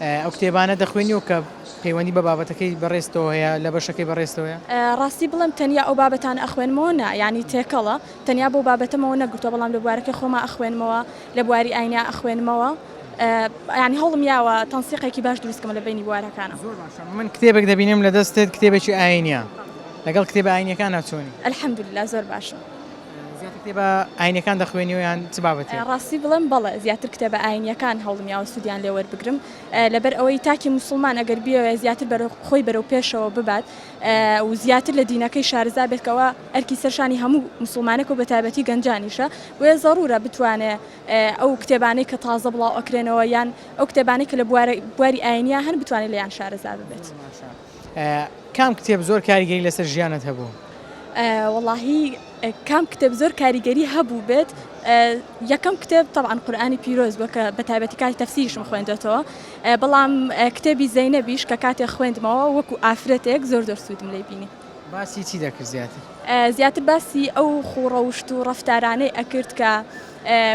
Speaker 1: ئەو کتێبانە دەخوێنی و کە پەیوەندی بە بابەتەکەی بەڕێستەوە هەیە لە بەشەکەی بەڕێستەوەیە
Speaker 3: ڕاستی بڵم تەنیا ئەو بابەتان ئەخوێنمەوە نا ینی تێکەڵە تەنیا بۆ بابەتەمەوە نەگوتوە بەڵام لە بوارەکەی خۆما ئەخوێنمەوە لە بواری ئاینیا ئەخوێنمەوە ینی هەوڵم یاوە تەنسیقێکی باش دروستکەمە لە بینی بوارەکانە
Speaker 1: من کتێبێک دەبینم لە دەستێت کتێبێکی ئاینیا لەگەڵ کتێبە ئاینیەکان ناچۆنی
Speaker 3: الحەمدولله زۆر باشە
Speaker 1: کتێبە ئاینەکان دەخوێنیویان چ بابەتێ
Speaker 3: ڕاستی بڵێم بەڵێ زیاتر کتێبە ئاینیەکان هەوڵم یاوە سوودیان لێ وەربگرم لەبەر ئەوەی تاکی موسڵمان ئەگەر بیەوە زیاتر خۆی بەرەو پێشەوە ببات و زیاتر لە دینەکەی شارەزا بێتکەوە ئەرکی سەرشانی هەموو موسڵمانێک و بەتایبەتی گەنجانیشە وێ زەڕورە بتوانێت ئەو کتێبانەی کە تازە بڵاو ئەکرێنەوە یان ئەو کتێبانەی کە لە بواری ئاینیا هەن بتوانێت لەیان شارەزا ببێت
Speaker 1: کام کتێب زۆر کاریگەری لەسەر ژیانت هەبوو
Speaker 3: واللهی کام کتێب زۆر کاریگەری هەبوو بێت یەکەم کتێب طبعا قورئانی پیرۆز بووە کە بەتایبەتی کاتی تەفسیریشم خوێندێتەوە بەڵام کتێبی زەینەبیش کە کاتێک خوێندمەوە وەکو ئافرەتێک زۆر سوودم لێ بینی
Speaker 1: باسی چی دەکرد
Speaker 3: زیاتر باسی ئەو خوڕەوشت و ڕەفتارانەی ئەکرد کە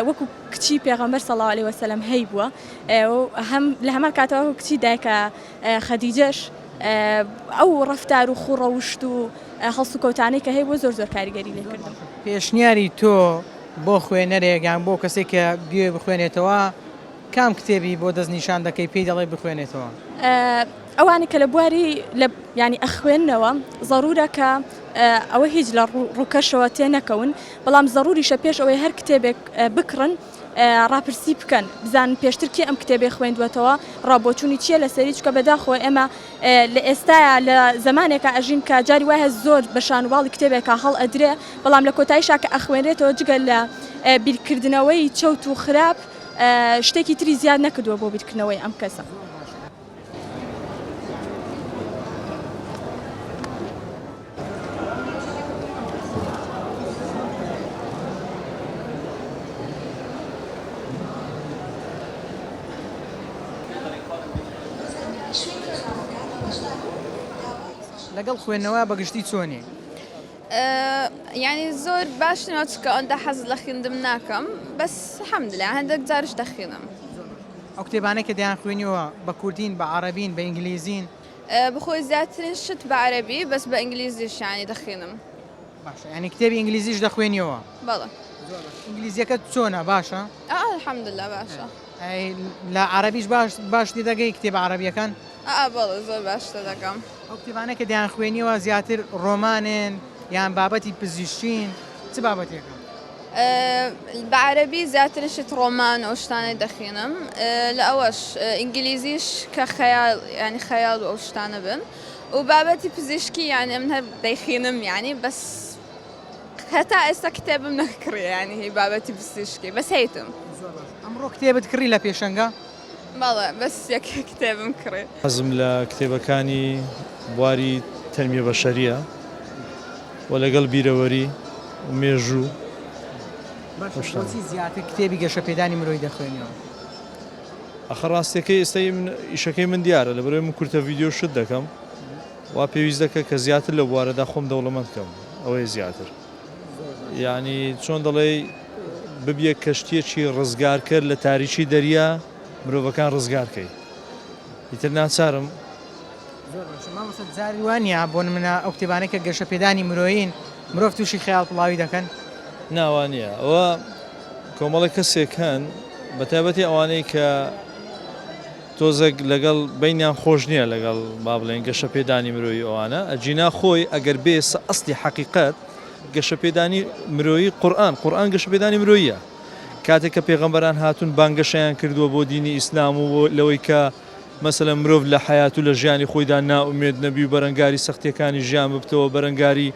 Speaker 3: وەکو کچی پێغەمبەر صلی الله علیه وسلم هەی بووە لە هەمان کاتەوە وەکو کچی دایکە خەدیجەش ئەو ڕەفتار و خوڕەوشت و هەڵس و کەوتانەی کە هەیە بۆ زۆر کاریگەری لێ کردم
Speaker 1: پێشنیاری تۆ بۆ خوێنەرێک یان بۆ کەسێک کە گوێ بخوێنێتەوە کام کتێبی بۆ دەستنیشان دەکەی پێی دەڵێ بخوێنێتەوە
Speaker 3: ئەوانی کە لە بواری ینی ئەخوێننەوە ضرورە کە ئەوە هیچ لە ڕووکەشەوە تێ نەکەون بەڵام ضروریشە پێش ئەوەی هەر کتێبێک بکڕن ڕاپرسی بکەن بزان پێشتر کێ ئەم کتێبێ خوێندوێتەوە ڕابۆچوونی چییە لەسەری چکە بەداخۆ ئێمە لە ئێستاە لە زمانێکە ئەژین کە جاری وایە زۆر بە شانواڵی کتێبێکە هەڵ ئەدرێ بەڵام لە کۆتاییشا کە ئەخوێنرێتەوە جگەل لە بیرکردنەوەی چەوت و خراپ شتێکی تری زیاد نەکردووە بۆ بیرکردنەوەی ئەم کەسە
Speaker 1: لەگەڵ خوێندنەوە بەگشتی چۆنی
Speaker 12: یعنی زۆر باش نەوە چکە ئەوەندە حەز لە خوێندم ناکەم بەس حەمدلله هەندێک جارش دەخوێنم
Speaker 1: ئەو کتێبانەی کە دەیان خوێنیەوە بە کوردین بە عەرەبین بە ئینگلیزین
Speaker 12: بخۆی زیاترین شت بە عەرەبی بەس بە ئینگلیزیش یانی دەخوێنم
Speaker 1: باشە ینی کتێبی ئینگلیزیش دەخوێنیەوە
Speaker 12: بەڵێ
Speaker 1: ئینگلیزیەکەت چۆنە باشە
Speaker 12: الحەمدلله باشە
Speaker 1: لە عەرەبیش باشی دەگەی کتێبە عەرەبیەکان
Speaker 12: بەڵێ زۆر باشتر دەکەم
Speaker 1: ئەو کتێبانە کە دەیان خوێنیەوە زیاتر ڕۆمانێن یان بابەتی پزیشکین چ بابەتێکە
Speaker 12: بە عەرەبی زیاترشت ڕۆمان ئەو شتانەی دەخوێنم لە ئەوەش ئینگلیزیش کە خەیاڵ ینی خەیاڵ و ئەو شتانە بن و بابەتی پزیشکی یانی من هەر دەیخوێنم یانی بەس هەتا ئێستا کتێبم نەکڕی ینی هی بابەتی پزیشکی بەس هەیتم
Speaker 1: ئەمڕۆ کتێبت کڕی لە پێشەنگە
Speaker 12: بەڵێ بەس یەک کتێبم کڕێ
Speaker 4: حەزم لە کتێبەکانی بواری تەنمیە بەشەریە و لەگەڵ بیرەوەری و مێژوو
Speaker 1: زیاتر کتێبی گەشەپێدانی مرۆی دەخوێنیەوە
Speaker 4: ئەخە ڕاستیەکەی ئێستای ئیشەکەی من دیارە لەبەرەوەی من کورتە ڤیدیۆ شت دەکەم وا پێویست دەکە کە زیاتر لە بوارەدا خۆم دەوڵەمەند بکەم ئەوەی زیاتر یعنی چۆن دەڵێ ببیە کەشتیەکی ڕزگارکرد لە تاریکی دەریا مرۆڤەکان ڕزگارکەی ئیتر ناچارم
Speaker 1: جاری وانە بۆ منە ئەو کتێبانەی کە گەشەپێدانی مرۆیین مرۆڤ تووشی خەیاڵ پڵاوی دەکەن
Speaker 4: ناوانە ئەوە کۆمەڵی کەسێک هەن بە تایبەتی ئەوانەی کە تۆزێک لەگەڵ بینیان خۆش نییە لەگەڵ با بڵێن گەشەپێدانی مرۆیی ئەوانە ئەجینا خۆی ئەگەر بێ ئەسلی حەقیقەت گەشەپێدانی مرۆیی قورئان گەشەپێدانی مرۆییە کاتێک کە پێغەمبەران هاتوون بانگەشیان کردووە بۆ دینی ئیسلام و لەوەی کە مەسەلەن مرۆڤ لە حەیات و لە ژیانی خۆیدا ناومێد نەبی و بەرەنگاری سەختیەکانی ژیان ببتەوە بەرەنگاری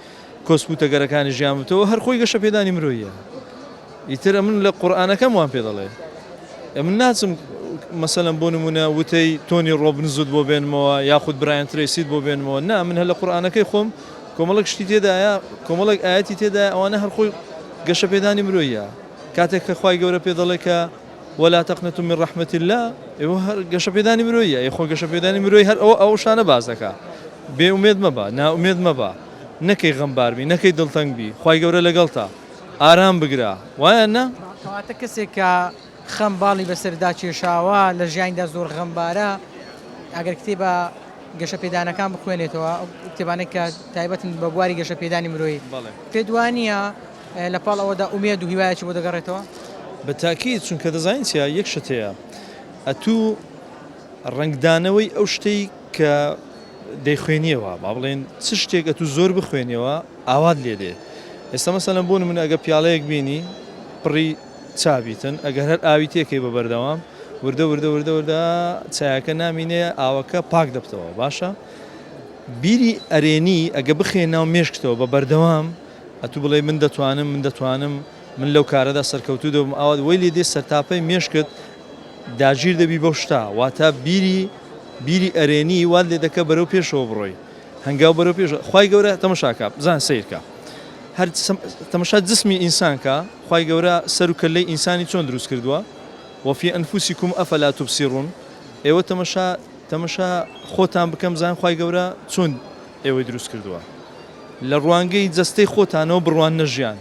Speaker 4: کۆسپوتەگەرەکانی ژیان بتەوە هەر خۆی گەشەپێدانی مرۆییە
Speaker 13: ئیتر من لە قورئانەکەم وان پێ دەڵێ من ناچم مەسەلەن بۆ نمونە وتەی تۆنی ڕۆبنزود بۆ بێنمەوە یاخود برایەن ترێسیت بۆ بێنمەوە نا من هەر لە قورئانەکەی خۆم کۆمەڵک شتی تێدایە کۆمەڵک ئاەتی تێدا ئەوانە هەر خۆی گەشە پێدانی مرۆیە کاتێک کە خوای گەورە پێ دەڵێ کە ولا تقنطوا من رحمة الله ئێوە هەر گەشە پێدانی مرۆیە خۆ گەشە پێدانی مرۆی هەر ئەو شانە باز دەکا بێئومێد مەبە ناومێد مەبە نەکەی غەمباربی نەکەی دڵتەنگ بی خوای گەورە لەگەڵتا ئارام بگرە وایە نا
Speaker 1: کەواتە کەسێک کە خەم باڵی بەسەردا کێشاوە لە ژیانیدا زۆر غەمبارە ئەگەر کتێبە گەشە پێدانەکان بخوێنێتەوە کتێبانێک کە تایبەتن بە بواری گەشە پێدانی مرۆیی پێ دوانیە لە پاڵ ئەوەدا ئومێد و هیوایەکی بۆ دەگەڕێتەوە
Speaker 13: بە تاکید چونکە دەزانین چیا یەک شتەیە ئەتوو ڕنگدانەوەی ئەو شتەی کە دەیخوێنیەوە با بڵێن چ شتێک ئەتوو زۆر بخوێنیەوە ئاوات لێ دێ ئێستا مەسەلەن بۆ من ئەگە پیاڵەیەک بینی پڕی چابیتن ئەگەر هەر ئاوی تێکەی بە بەردەوام وردە چایەکە نامینێ ئاوەکە پاک دەبتەوە باشە بیری ئەرێنی ئەگە بخێناو مێشکتەوە بە بەردەوام ئەتوو بڵێ من دەتوانم من لەو کارەدا سەرکەوتو دەبم ئاوات وەی لێ دێ سەرتاپەی مێشکت داگیر دەبی بەو شتا واتە بیری ئەرێنی وات لێ دەکە بەرەو پێشەوە بڕۆی هەنگاو بەرەو پێش خوای گەورە تەماشاکە بزان سیرکە هەر تەماشا جسمی ئینسانکە خوای گەورە سەر و کەلەی ئینسانی چۆن دروست کردووە وفي أنفسكم أفلا تبصرون ئێوە تەماشا خۆتان بکەم زان خوای گەورە چۆن ئێوەی دروست کردووە لە ڕوانگەی جەستەی خۆتانەوە بڕوان نەژیان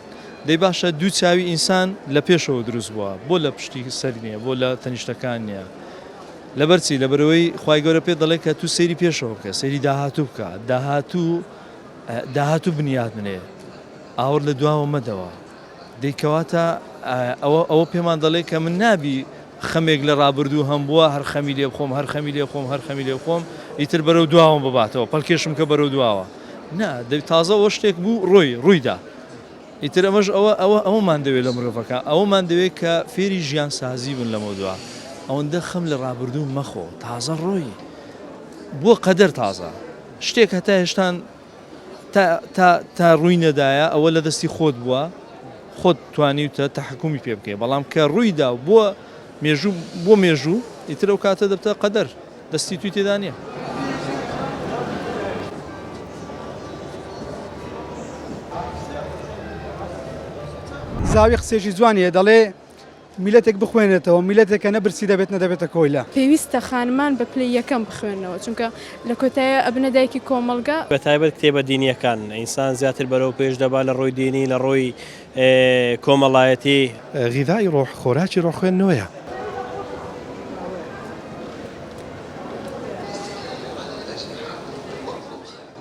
Speaker 13: دەی باشە دوو چاوی ئینسان لە پێشەوە دروست بووە بۆ لە پشتی سەر نییە بۆ لە تەنیشتەکان نییە لەبەرچی لەبەرەوەی خوای گەورە پێ دەڵێ کە تو سەیری پێشەوە بکە سەیری داهاتوو بکە داهاتوو بنیاد منێ ئاور لە دواوە مەدەوە دەیکەواتە ئەوە پێمان دەڵێ کە من نابی خەمێک لە ڕابردوو هەم بووە هەر خەمی لێ بخۆم هەر خەمی لێ بخۆم ئیتر بەرەو دواوم بباتەوە پەڵکێشم کە بەرەو دواوە نا تازە ئەوە شتێک بوو ڕوویدا ئیتر ئەمەش ئەوەمان دەوێت لە مرۆڤەکە ئەوەمان دەوێت کە فێری ژیان سازی بن لەمە دووە ئەوەندە خەم لە ڕابردوو مەخۆ تازە ڕۆی بۆ قەدەر تازە شتێک هەتا هێشتان تا ڕووی نەدایە ئەوە لە دەستی خۆت بووە خۆت توانیتە تەحکومی پێ بکەی بەڵام کە ڕوویدا بۆ مێژوو ئیتر ئەو کاتە دەبتە قەدەر دەستی توی تێدا نییە
Speaker 2: زاوی قسێکی جوانیە دەڵێ میلەتێک بخوێنێتەوە میلەتێکە نەبرسی دەبێت نەدەبێتە کۆیلە
Speaker 3: پێویستە خانمان بە پلەی یەکەم بخوێنەوە چونکە لە کۆتایە ئەبنە دایکی کۆمەڵگا
Speaker 9: بە تایبەت کتێبە دینیەکان ئینسان زیاتر بەرەو پێش دەبا لە ڕۆی دینی لە ڕۆی کۆمەڵایەتی
Speaker 5: غیدای ڕۆح خۆراکی ڕۆخوێندنەوەیە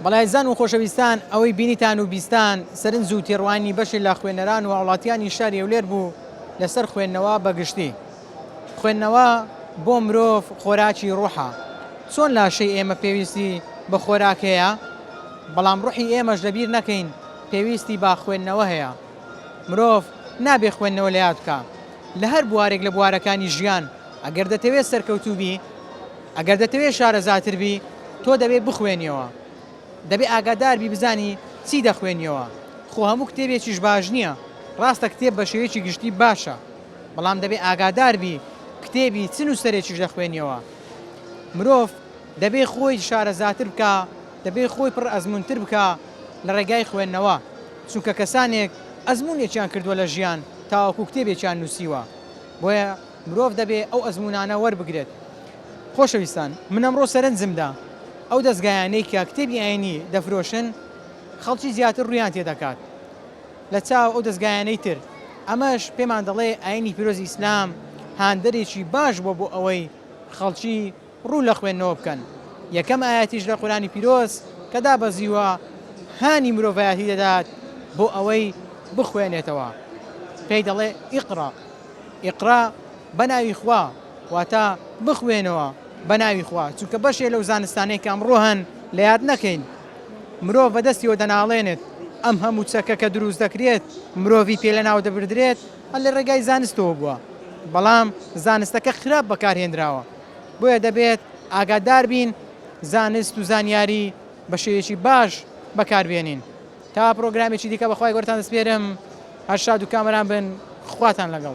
Speaker 1: بەڵایزان و خۆشەویستان ئەوەی بینیتان و بیستان سەرنج و تێڕوانی بەشی لە خوێنەران و وڵاتیانی شاری ئەولێر بوو لەسەر خوێندنەوە بەگشتی خوێندنەوە بۆ مرۆڤ خۆراکی ڕوحە چۆن لاشەی ئێمە پێویستی بە خۆراک هەیە بەڵام ڕوحی ئێمەش لەبیر نەکەین پێویستی با خوێندنەوە هەیە مرۆڤ نابێ خوێندنەوە لە یاد بکە لە هەر بوارێک لە بوارەکانی ژیان ئەگەر دەتەوێت سەرکەوتوو بی ئەگەر دەتەوێت شارەزاتر بی تۆ دەبێت بخوێنیەوە دەبێت ئاگادار بی بزانی چی دەخوێنیەوە خۆ هەموو کتێبێکیش باش نییە ڕاستە کتێب بە شێوەیەکی گشتی باشە بەڵام دەبێت ئاگادار بی کتێبی چ نووسەرێکیش دەخوێنیەوە مرۆڤ دەبێت خۆی شارەزاتر بکە دەبێت خۆی پڕ ئەزمونتر بکە لە ڕێگای خوێندنەوە چونکە کەسانێک ئەزمونێکیان کردووە لە ژیان تاوەکو کتێبێکیان نووسیوە بۆیە مرۆڤ دەبێت ئەو ئەزمونانە وەربگرێت خۆشەویستان من ئەمڕۆ سەرنجمدا ئەو دەستگایانەی کە کتێبی ئاینی دەفرۆشن خەڵکی زیاتر ڕویان تێدەکات لە چاو ئەو دەستگایانەی تر ئەمەش پێمان دەڵێ ئاینی پیرۆزی ئیسلام هاندەرێکی باش بۆ ئەوەی خەڵکی ڕوو لە خوێندنەوە بکەن یەکەم ئاەتیش لە قورآنی پیرۆز کە دابەزیوە هانی مرۆڤایەتی دەدات بۆ ئەوەی بخوێنێتەوە پێی دەڵێ ئیقرا بە ناوی خوا واتە بخوێنەوە بە ناوی خوا چونکە بەشێ لەو زانستانەی کە ئەمڕۆ هەن لە یاد نەکەین مرۆڤ بەدەستیەوە دەناڵێنێت ئەم هەموو چەکە کە دروست دەکرێت مرۆڤی پێ لە ناو دەبردرێت هەر لە ڕێگای زانستەوە بووە بەڵام زانستەکە خراپ بەکارهێنراوە بۆیە دەبێت ئاگادار بین زانست و زانیاری بە شێوەیەکی باش بەکاربێنین تا پرۆگرامێکی دیکە بەخوای گەورەتان دەسپێرم هەر شاد و کامەران بن خواتان لەگەڵ.